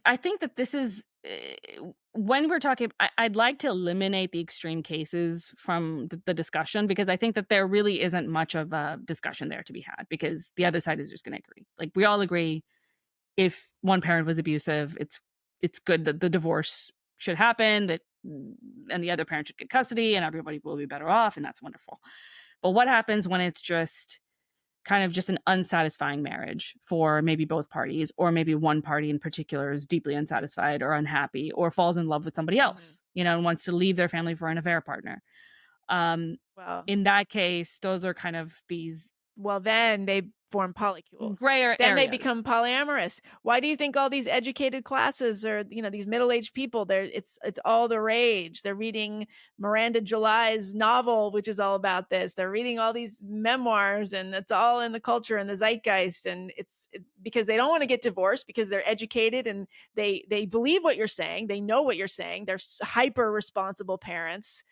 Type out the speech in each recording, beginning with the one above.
I think that this is when we're talking. I'd like to eliminate the extreme cases from the discussion because I think that there really isn't much of a discussion there to be had because the other side is just going to agree. Like we all agree, if one parent was abusive, it's good that the divorce should happen. That and the other parent should get custody, and everybody will be better off, and that's wonderful. But what happens when it's just kind of just an unsatisfying marriage for maybe both parties, or maybe one party in particular is deeply unsatisfied or unhappy or falls in love with somebody Mhm. else, and wants to leave their family for an affair partner. Um, Well, in that case, those are kind of these well, then they form polycules. grayer Then they areas. become polyamorous. Why do you think all these educated classes or these middle-aged people? It's all the rage. They're reading Miranda July's novel, which is all about this. They're reading all these memoirs, and it's all in the culture and the zeitgeist. And because they don't want to get divorced because they're educated and they believe what you're saying. They know what you're saying. They're hyper responsible parents,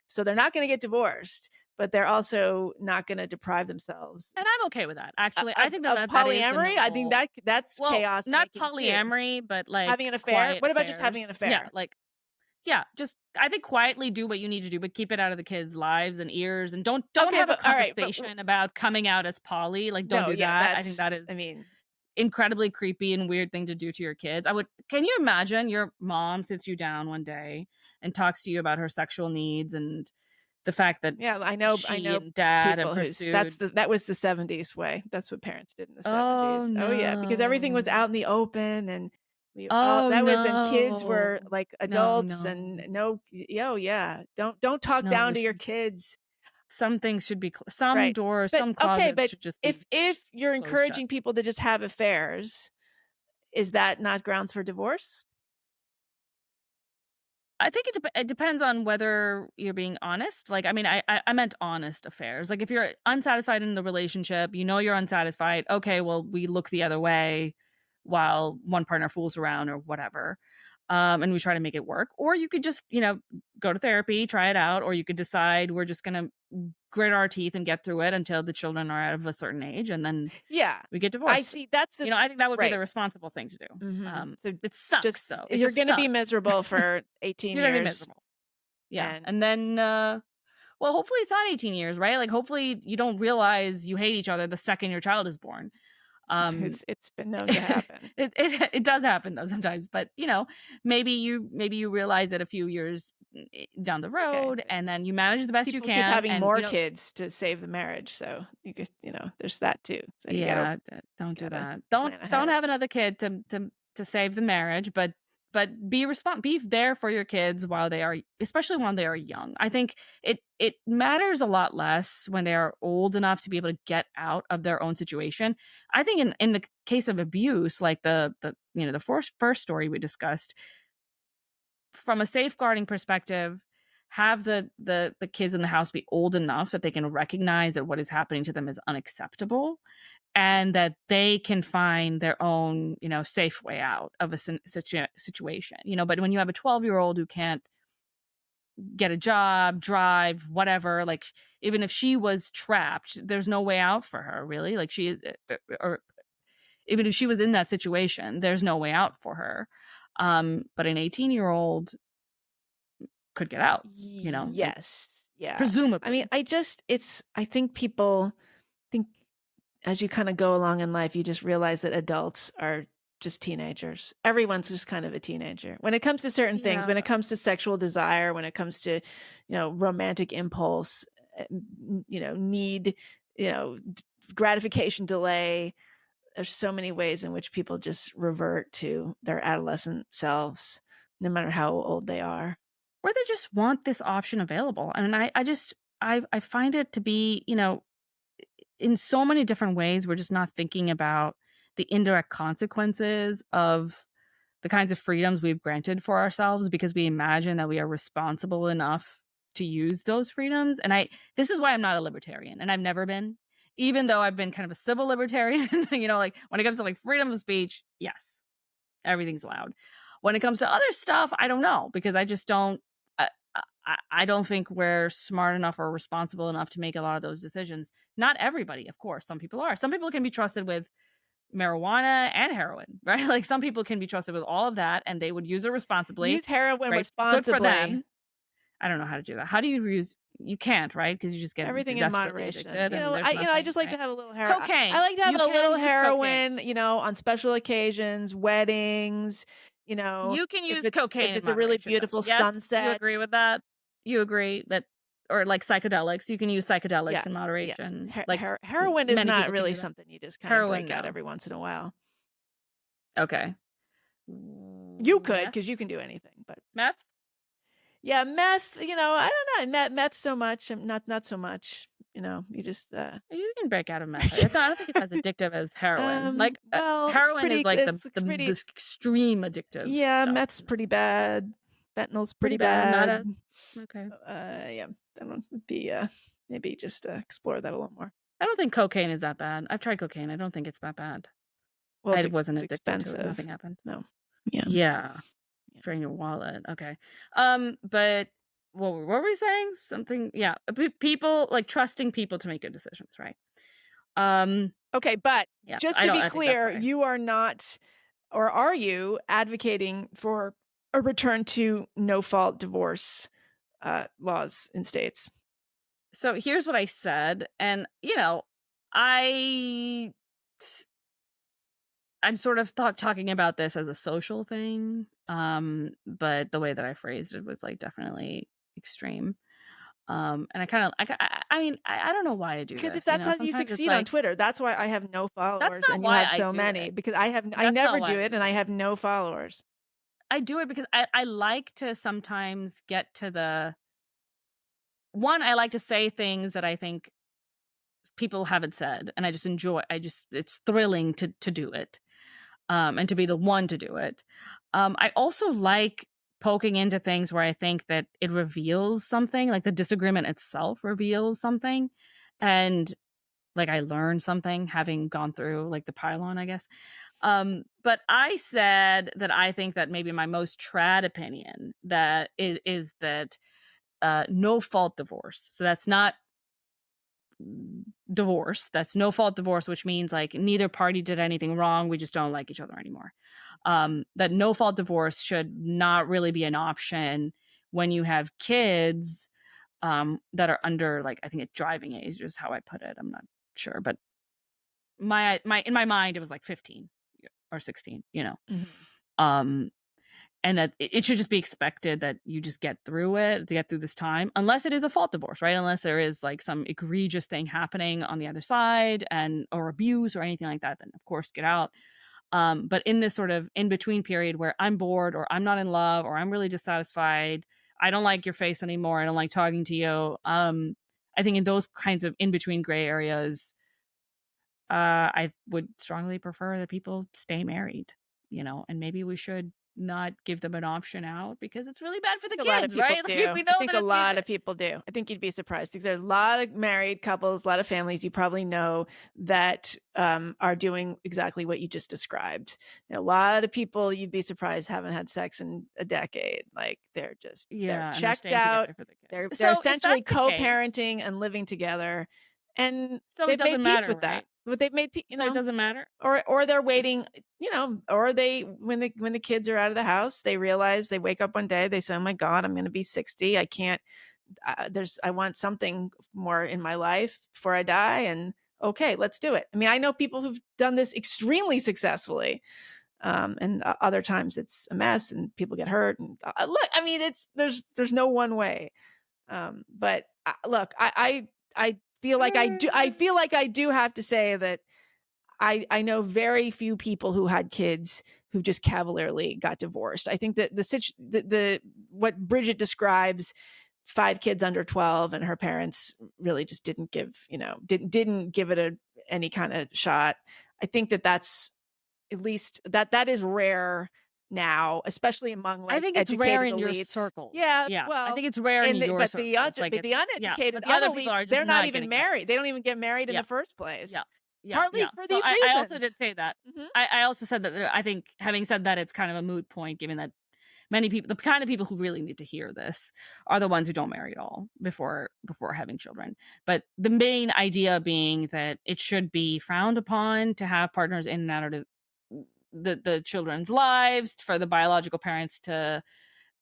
so they're not going to get divorced, but they're also not going to deprive themselves And I'm okay with that. Actually, I think of that is the polyamory. I think noble. that's Well, chaos not making too. polyamory, but Having like an affair. quiet What about just affairs. having an Yeah, affair? like yeah, just I think quietly do what you need to do, but keep it out of the kids' lives and ears, and don't Okay, have a but all right, but conversation about coming out as poly. Like, don't no, do yeah, that. I think that's. that I is mean, incredibly creepy and weird thing to do to your kids. I would. Can you imagine your mom sits you down one day and talks to you about her sexual needs and the fact that yeah, I she know and dad have people who's pursued. that was the '70s way. That's what parents did in the Oh '70s. Oh yeah, because everything was no. out in the open, and we all Oh that was, and kids no. were like No, adults, and no. no, oh yeah, don't talk No, down we to your should. kids. Some things should be some Right. doors, But some okay, closets but should just be if you're closed shut. encouraging people to just have affairs, is that not grounds for divorce? I think it depends on whether you're being honest. Like, I mean, I meant honest affairs. Like, if you're unsatisfied in the relationship, you're unsatisfied. Okay, well, we look the other way while one partner fools around or whatever, and we try to make it work. Or you could just, go to therapy, try it out, or you could decide we're just gonna grit our teeth and get through it until the children are of a certain age, and then Yeah. we get I divorced. see, that's the I think that would be the right. responsible thing to do. So It sucks just though. It you're just gonna be sucks. miserable for 18 You're gonna be years, miserable. Yeah, and and then, well, hopefully it's not 18 years, right? Like, hopefully you don't realize you hate each other the second your child is born. Um, it's been known to happen. it does happen though sometimes, but, maybe you realize it a few years down the Okay. road, and then you manage the best you People keep can, having and, more kids to save the marriage, so there's that too. So yeah, don't do gotta that. Don't plan have another kid to save the marriage, but be there for your kids while they are, especially when they are young. I think it matters a lot less when they are old enough to be able to get out of their own situation. I think in the case of abuse, like the first story we discussed, from a safeguarding perspective, have the kids in the house be old enough that they can recognize that what is happening to them is unacceptable, and that they can find their own, safe way out of a situation. But when you have a 12-year-old who can't get a job, drive, whatever, like, even if she was trapped, there's no way out for her, really. Like, or even if she was in that situation, there's no way out for her. But an 18-year-old could get out, like, Yes. Yeah. I mean, presumably. I think people think as you kind of go along in life, you just realize that adults are just teenagers. Everyone's just kind of a teenager. When it comes to certain things, when it Yeah. comes to sexual desire, when it comes to, romantic impulse, need, gratification delay, there's so many ways in which people just revert to their adolescent selves, no matter how old they are. Or they just want this option available. And I find it to be, in so many different ways, we're just not thinking about the indirect consequences of the kinds of freedoms we've granted for ourselves because we imagine that we are responsible enough to use those freedoms. And this is why I'm not a libertarian, and I've never been, even though I've been kind of a civil libertarian. Like, when it comes to like freedom of speech, yes, everything's allowed. When it comes to other stuff, I don't know, because I just don't. I don't think we're smart enough or responsible enough to make a lot of those decisions. Not everybody, of course. Some people are. Some people can be trusted with marijuana and heroin, right? Like some people can be trusted with all of that and they would use it responsibly. Use heroin Great. Good for responsibly. them. I don't know how to do that. How do you use you can't, right? Because you just get Everything in desperately moderation. addicted and there's I nothing, just like to right? have a little I Cocaine. like to have You a can little use cocaine. heroin, on special occasions, weddings, You can if use it's cocaine in a really moderation, though. beautiful Yes, you agree sunset. with that? You agree that or like psychedelics, you can use Yeah. psychedelics in Yeah. moderation, like Heroin is many not people can really do that. something you just kind of Heroin, break out no. every once in a while. Okay. You could, Meth? because you can do anything, but Meth? yeah, meth, I don't know, meth so much, not so much, you just, You can break out of meth. I don't think it's as addictive as heroin. Like, well, heroin is like the pretty, extreme addictive yeah, stuff. meth's pretty bad. Fentanyl's Pretty pretty bad, not bad. as okay. Yeah, I don't know, maybe just, explore that a little more. I don't think cocaine is that bad. I've tried cocaine. I don't think it's that bad. Well, I wasn't it's addicted to it. expensive. Nothing happened. No. Yeah. Yeah. Yeah. Drain your wallet. Okay. But what were we saying? Something, yeah. People like trusting people to make good decisions, right? Um, Okay, but yeah, just to be I think that's clear, right. you are not, or are you advocating for a return to no-fault divorce, laws in states? So here's what I said, and I I'm sort of talking about this as a social thing, but the way that I phrased it was like definitely extreme. And I kind of, I mean, I don't know why I do Because if this. that's how you Sometimes it's succeed on like Twitter, that's why I have no that's followers not and you why have I so do many, it. because I That's not never why do I it and do I it. have no followers. I do it because I like to sometimes get to the one. I like to say things that I think people haven't said, and I just enjoy. It's thrilling to do it. And to be the one to do it. I also like poking into things where I think that it reveals something, like the disagreement itself reveals something. And like I learned something having gone through like the pylon, I guess. But I said that I think that maybe my most trad opinion that is that no fault divorce. So that's not divorce. That's no fault divorce, which means like neither party did anything wrong. We just don't like each other anymore. That no fault divorce should not really be an option when you have kids that are under like I think it's driving age is how I put it. I'm not sure, but my in my mind it was like 15 or 16. Mhm. Um, and that it should just be expected that you just get through it to get through this time unless it is a fault divorce, right? Unless there is like some egregious thing happening on the other side and or abuse or anything like that, then of course get out. But in this sort of in between period where I'm bored or I'm not in love or I'm really dissatisfied, I don't like your face anymore, I don't like talking to you, I think in those kinds of in between gray areas, I would strongly prefer that people stay married, and maybe we should not give them an option out because it's really bad for the A lot of kids, people right? Like, do. we I know think that a it's lot of people do. I think you'd be surprised because there's a lot of married couples, a lot of families you probably know that are doing exactly what you just described. A lot of people you'd be surprised haven't had sex in a decade. Like they're yeah, and they're checked staying out. together for the They're kids. they're So if essentially that's the case, co-parenting and living together, and so it they've made doesn't peace matter, with that. right? But they've made So it doesn't matter. or they're waiting, or they when the kids are out of the house, they realize they wake up one day, they say, "Oh my God, I'm going to be 60. I can't. I want something more in my life before I die." And okay, let's do it. I mean, I know people who've done this extremely successfully, and other times it's a mess and people get hurt. And look, I mean, there's no one way. But look, I feel like I Mm. feel like I do have to say that I know very few people who had kids who just cavalierly got divorced. I think that the what Bridget describes, 5 kids under 12, and her parents really just didn't give didn't give it any kind of shot. I think that that's at least that is rare now, especially among I like think it's rare educated in your elites. circles. Yeah, Yeah, I well, think it's rare in your circles. Like but the it's yeah, uneducated but the other people unelites, are just they're not not even getting married. married. They don't even get married in Yeah. the first place. Yeah. Yeah, Partly yeah. for So these I also did reasons. say that. Mhm. I also said that I think having said that, it's kind of a moot point given that many people, the kind of people who really need to hear this are the ones who don't marry at all before having children. But the main idea being that it should be frowned upon to have partners in and out of the children's lives, for the biological parents to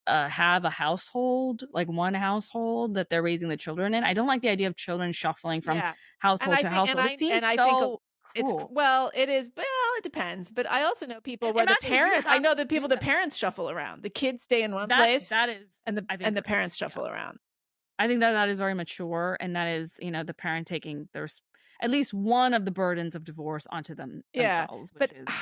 have a household, like one household that they're raising the children in. I don't like the idea of children shuffling from Yeah. And household I to think household. It seems and I think so it's cruel. well, it is well, it depends, but I also know people where the Imagine you parents I know having the to people do the that. parents shuffle around. The kids stay in one That place that is, I think, and the great. parents Yeah. shuffle around. I think that that is very mature, and that is, the parent taking there's at least one of the burdens of divorce onto Yeah, themselves, which but is the parent.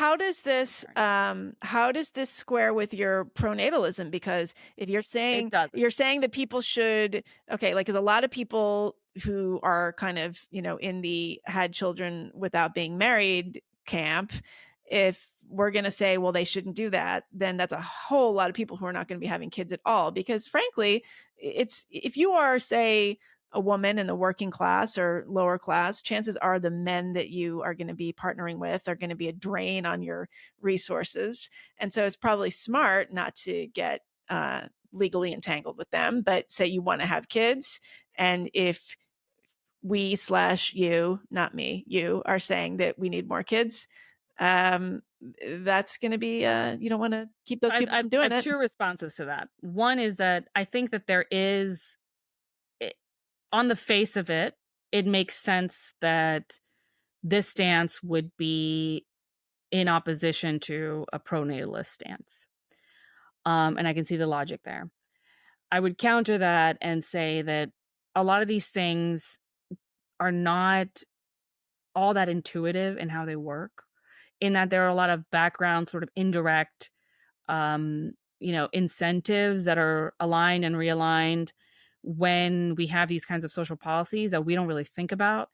how does this square with your pronatalism? Because if It doesn't. you're saying that people should okay, like, 'cause a lot of people who are kind of, in the had children without being married camp, if we're gonna say, well, they shouldn't do that, then that's a whole lot of people who are not gonna be having kids at all. Because frankly, it's if you are, say, a woman in the working class or lower class, chances are the men that you are going to be partnering with are going to be a drain on your resources. And so it's probably smart not to get legally entangled with them, but say you want to have kids. And if we slash you, not me, you are saying that we need more kids, that's going to be, you don't want to keep those I've people I've from I doing have it. 2 responses to that. One is that I think that there is I on the face of it, it makes sense that this stance would be in opposition to a pronatalist stance. And I can see the logic there. I would counter that and say that a lot of these things are not all that intuitive in how they work, in that there are a lot of background, sort of indirect, incentives that are aligned and realigned when we have these kinds of social policies that we don't really think about.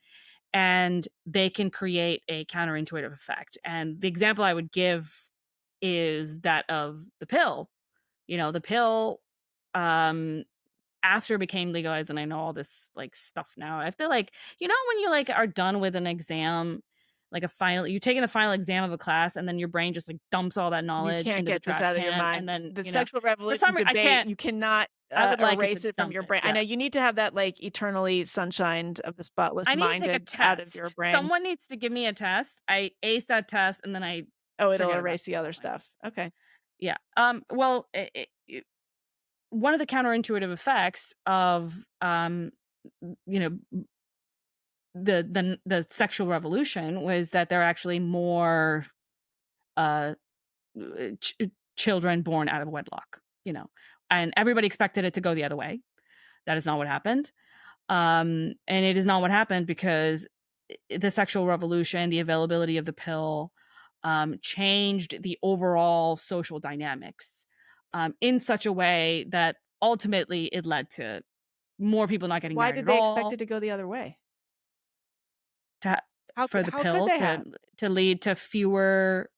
And they can create a counterintuitive effect. And the example I would give is that of the pill. The pill, um, after it became legalized, and I know all this like stuff now. I have to like, when you like are done with an exam, like a final, you're taking the final exam of a class, and then your brain just like dumps all that You knowledge can't into the get this trash out of your can, and mind. then The sexual for revolution some reason I debate, can't. you cannot I would like it to erase it from dump your it. brain. I Yeah, know you need to have that like eternally sunshined of the spotless I need to take a minded out of your test. brain. Someone needs to give me a test. I ace that test, and then I Oh, it'll forget about erase it the at other that point. stuff. Okay. Yeah. Well, one of the counterintuitive effects of you know the sexual revolution was that there are actually more uh ch- children born out of wedlock. And everybody expected it to go the other way. That is not what happened. And it is not what happened because the sexual revolution, the availability of the pill, changed the overall social dynamics, in such a way that ultimately it led to more people not getting Why married did at they expect all, it to go the other way? to for the How could pill they have? to lead to fewer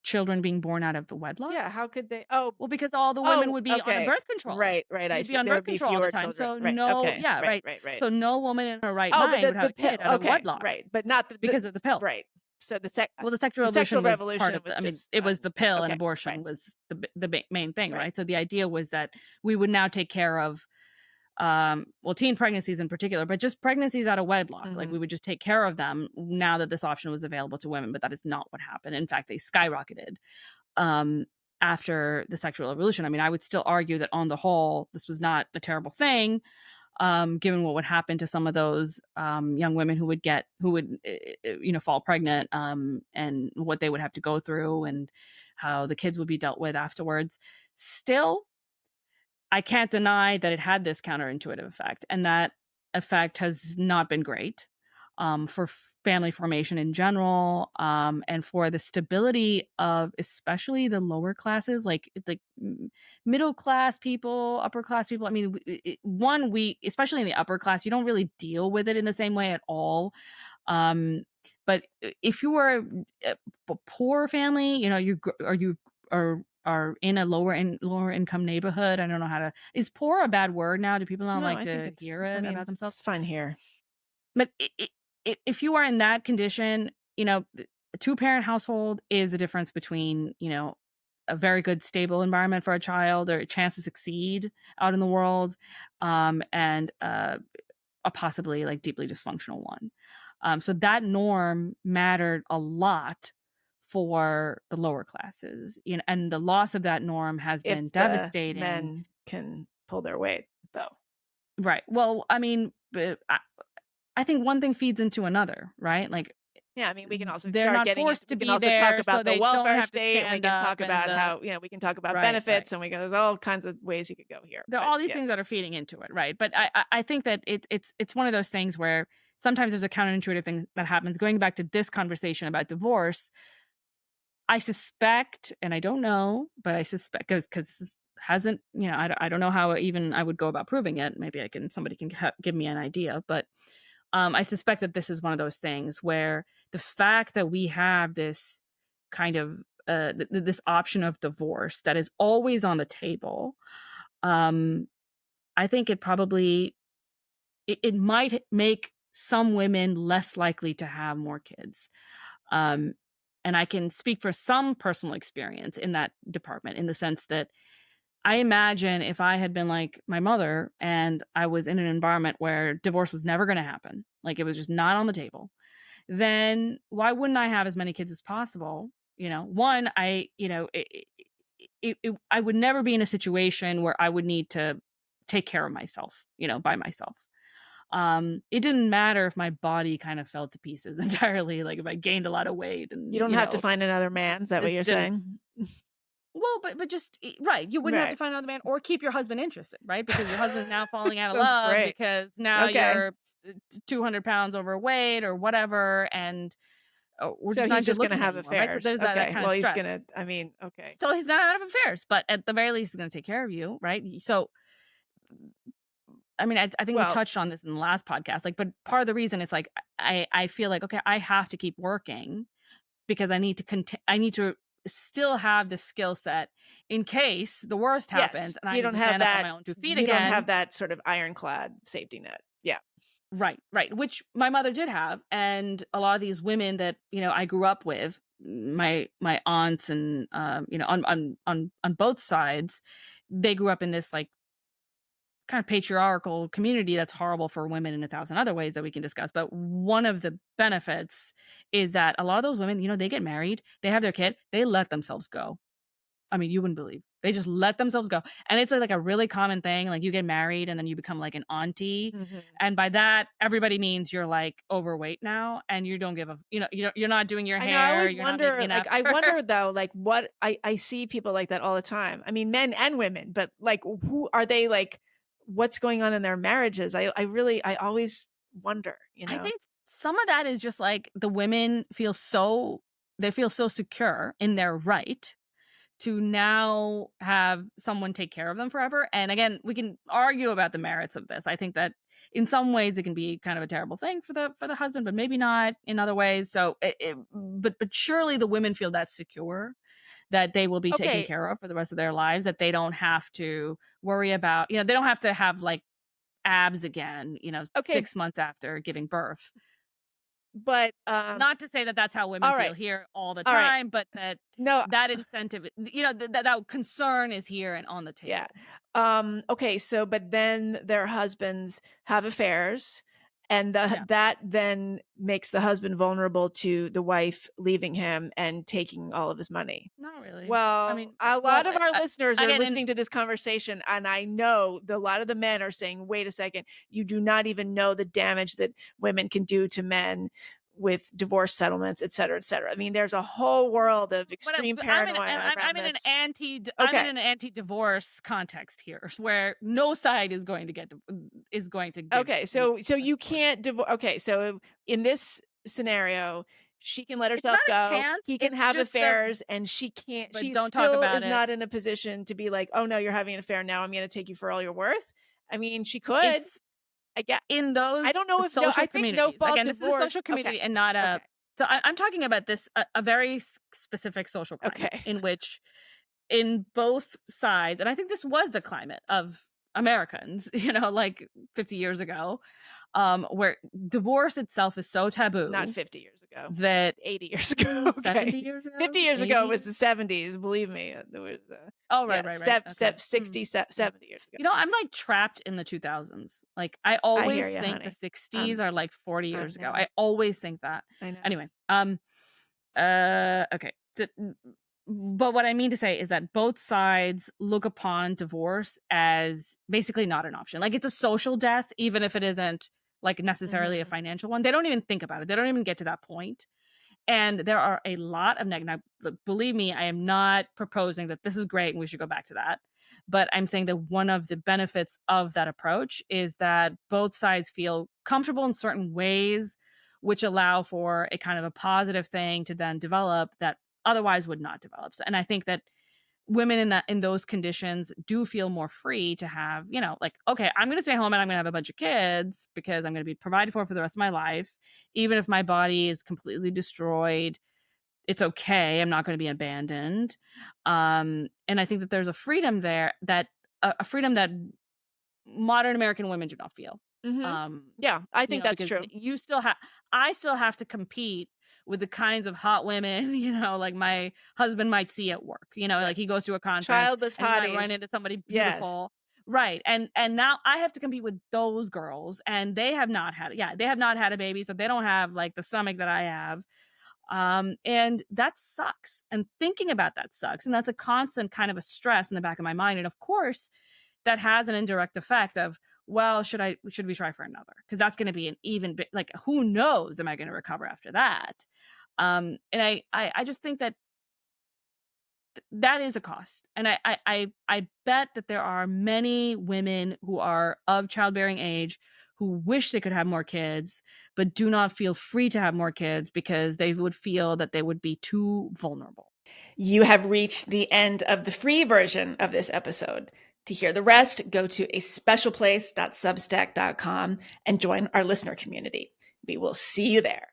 children being born out of the Yeah, wedlock. how could they? Oh, Well, because all the women oh, would be on a okay. birth control. Right, right. I You'd be see. on There birth would be control all the fewer time. children. So Right. no, Okay. yeah, Right, right. right, right. So no woman in her right Oh, but mind would have the a pill. kid out of Okay, wedlock right, but not because of the pill. right. So Well, the sexual the sexual revolution was part revolution of was the. I mean, just it was the pill, and okay, right, abortion was the main thing, right. right? So the idea was that we would now take care of, teen pregnancies in particular, but just pregnancies out of wedlock. Like Hmm. we would just take care of them now that this option was available to women. But that is not what happened. In fact, they skyrocketed, um, after the sexual revolution. I mean, I would still argue that on the whole, this was not a terrible thing, given what would happen to some of those, young women who would fall pregnant, and what they would have to go through, and how the kids would be dealt with afterwards. Still, I can't deny that it had this counterintuitive effect, and that effect has not been great, for family formation in general, and for the stability of especially the lower classes, like middle class people, upper class people. I mean, one, we especially in the upper class, you don't really deal with it in the same way at all. Um, but if you are a poor family, are in a lower income neighborhood. I don't know how to. Is poor a bad word now? Do people not No, like I think to it's. hear I it mean, about themselves? it's fine here. But if you are in that condition, a two parent household is the difference between a very good stable environment for a child or a chance to succeed out in the world, and a possibly like deeply dysfunctional one. So that norm mattered a lot for the lower classes, and the loss of that norm has If been the devastating. men can pull their weight, though. Right. Well, I mean, I think one thing feeds into another, right? Like Yeah, I mean, we can also they're start not getting into forced to we can be also talk there, so about the they don't welfare have to state, and we stand can up, talk and about the how, we can talk about right, right. benefits, and there's all kinds of ways you could go here. There are But all these yeah. things that are feeding into it, right? But I think that it's one of those things where sometimes there's a counterintuitive thing that happens. Going back to this conversation about divorce, I suspect, and I don't know, but I suspect because hasn't, I don't know how even I would go about proving it. Maybe somebody can give me an idea, but I suspect that this is one of those things where the fact that we have this kind of this option of divorce that is always on the table, um, I think it might make some women less likely to have more kids. Um, and I can speak for some personal experience in that department, in the sense that I imagine if I had been like my mother and I was in an environment where divorce was never going to happen, like it was just not on the table, then why wouldn't I have as many kids as possible? One, I would never be in a situation where I would need to take care of myself, by myself. It didn't matter if my body kind of fell to pieces entirely, like if I gained a lot of weight You and, don't have to find another man. Is that what just you're didn't. saying? Well, but just right, you wouldn't have to Right. find another man or keep your husband interested, right? Because your husband's now falling out of Sounds love great. because now Okay. you're 200 pounds overweight or whatever, and we're So just he's not good just gonna looking have anymore, right? So affairs. there's that Okay. kind of Well, he's stress. gonna. I mean, okay. So he's gonna have affairs, but at the very least, he's gonna take care of you, right? So I mean, I think we Well, touched on this in the last podcast, like, but part of the reason it's like I feel like, okay, I have to keep working because I need to still have the skill set in case the worst yes. happens and I You need don't to have stand up on that. my own 2 feet You don't have again. that sort of ironclad safety net. Yeah. Right, right, which my mother did have, and a lot of these women that, I grew up with, my aunts and, on both sides, they grew up in this, like, kind of patriarchal community that's horrible for women in 1,000 other ways that we can discuss. But one of the benefits is that a lot of those women, they get married, they have their kid, they let themselves go. I mean, you wouldn't believe. They just let themselves go. And it's like a really common thing. Like you get married and then you become like an auntie. Hmm. And by that, everybody means you're like overweight now and you don't give a, you're not doing your I know. I hair, always you're not making wonder. an Like, I effort. wonder though. Like, what I see people like that all the time. I mean, men and women. But like, who are they? Like, what's going on in their marriages? I always wonder. I think some of that is just like the women they feel so secure in their right to now have someone take care of them forever. And again, we can argue about the merits of this. I think that in some ways it can be kind of a terrible thing for the husband, but maybe not in other ways. So, but surely the women feel that secure that they will be taken Okay. care of for the rest of their lives. That they don't have to worry about. They don't have to have like abs again. Okay. 6 months after giving birth. But Not to say that that's how women all feel right. here all the All right. time, but No. that incentive, that concern is here and on the Yeah. table. Okay, so but then their husbands have affairs, and Yeah, that then makes the husband vulnerable to the wife leaving him and taking all of his money. not really. I Well, mean, a lot well, of our listeners are again, and listening to this conversation, and I know a lot of the men are saying, "Wait a second, you do not even know the damage that women can do to men with divorce settlements, et cetera, et cetera." I mean, there's a whole world of but extreme I'm in paranoia around this. I'm in Okay. an anti-divorce context here, where no side is going to give Okay, me so a you divorce. can't divorce. Okay, so in this scenario, she can let It's not herself a go. can't. He can It's have just that, affairs, and she can't. but She don't talk still about is it. not in a position to be like, "Oh no, you're having an affair now. I'm going to take you for all you're worth." I mean, she could. It's I get. in I those don't know if no. I social think no communities. fault Again, this is a divorce. social Okay. community and not a. Okay. So I'm talking about this a very specific social climate Okay. in which, in both sides, and I think this was the climate of Americans, like 50 years ago, where divorce itself is so Not taboo 50 years ago, that 80 years ago. 70 Okay. years ago, 50 years ago was 80. the 70s. Believe me. There was, Oh, yeah, right. Okay. 60, Mm. 70 years ago. I'm like trapped in the 2000s. Like I I hear always you, think the honey. 60s are like 40 I years ago. know. I always think that. I know. Anyway, okay. But what I mean to say is that both sides look upon divorce as basically not an option. Like it's a social death, even if it isn't like necessarily a Mhm. financial one. They don't even think about it. They don't even get to that point. And there are a lot of negative. Believe me, I am not proposing that this is great and we should go back to that. But I'm saying that one of the benefits of that approach is that both sides feel comfortable in certain ways, which allow for a kind of a positive thing to then develop that otherwise would not develop. And I think that women in those conditions do feel more free to have, like, okay, I'm going to stay home and I'm going to have a bunch of kids because I'm going to be provided for the rest of my life, even if my body is completely destroyed. It's okay. I'm not going to be abandoned. And I think that there's a freedom there that a freedom that modern American women do not feel. Mhm. Um, Yeah, I think that's because true. I still have to compete with the kinds of hot women, like my husband might see at work, Right. like he goes to a conference Childless and he might run hotties. into somebody Yes. beautiful. Right. And now I have to compete with those girls and they have not had, they have not had a baby. So they don't have like the stomach that I have. And that sucks. And thinking about that sucks. And that's a constant kind of a stress in the back of my mind. And of course, that has an indirect effect of, well, should we try for another? Because that's going to be an even bit like, who knows, am I going to recover after that? And I just think that that is a cost. And I bet that there are many women who are of childbearing age who wish they could have more kids, but do not feel free to have more kids because they would feel that they would be too vulnerable. You have reached the end of the free version of this episode. To hear the rest, go to aspecialplace.substack.com and join our listener community. We will see you there.